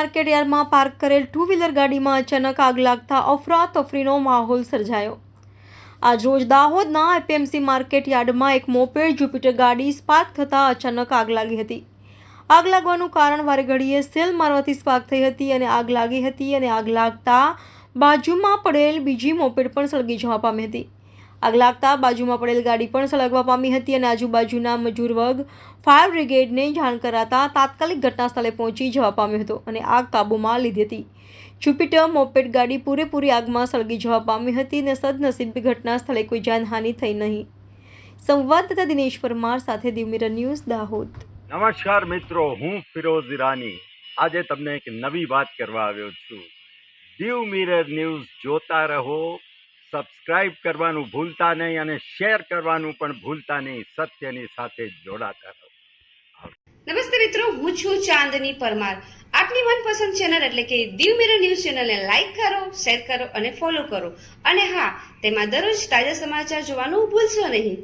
Market યાર્ડમાં park કરેલ two wheeler ગાડીમાં અચાનક આગ લાગતા અફરાતફરીનો માહોલ સર્જાયો। આજરોજ દાહોદના એપીએમસી માર્કેટ યાર્ડમાં એક મોપેડ જુપિટર ગાડી સ્પાર્ક થતાં અચાનક આગ લાગી હતી। આગ લાગવાનું કારણ વારે ઘડીએ સેલ મારવાથી સ્પાર્ક થઈ હતી અને આગ લાગી હતી અને આગ લાગતા બાજુમાં પડેલ બીજી મોપેડ પણ સળગી જવા પામી હતી। આગ લાગતા બાજુમાં પડેલ ગાડી પણ સળગવા પામી હતી અને આજુબાજુના મજૂર વર્ગ ફાયર બ્રિગેડને જાણ કરાતા તાત્કાલિક ઘટના સ્થળે પહોંચી જવા પામ્યો હતો અને આગ કાબૂમાં લીધી હતી। જુપિટર મોપેડ ગાડી પૂરેપૂરી આગમાં સળગી જવા પામી હતી અને સદનસીબે ઘટના સ્થળે કોઈ જાનહાનિ થઈ નહીં। સંવાદદાતા દિનેશ પરમાર સાથે દીવ મિરર ન્યૂઝ દાહોદ। નમસ્કાર મિત્રો, હું ફિરોઝ ઈરાની આજે તમને એક નવી વાત કરવા આવ્યો છું। દીવ મિરર ન્યૂઝ જોતા રહો, સબસ્ક્રાઇબ કરવાનું ભૂલતા નહીં અને શેર કરવાનું પણ ભૂલતા નહીં। સત્યની સાથે જોડાતા રહો। નમસ્તે મિત્રો, હું છું ચાંદની પરમાર। આપની મનપસંદ ચેનલ એટલે કે દીવ મિરર ન્યૂઝ ચેનલને લાઈક કરો, શેર કરો અને ફોલો કરો અને હા, તેમાં દરરોજ તાજા સમાચાર જોવાનું ભૂલશો નહીં।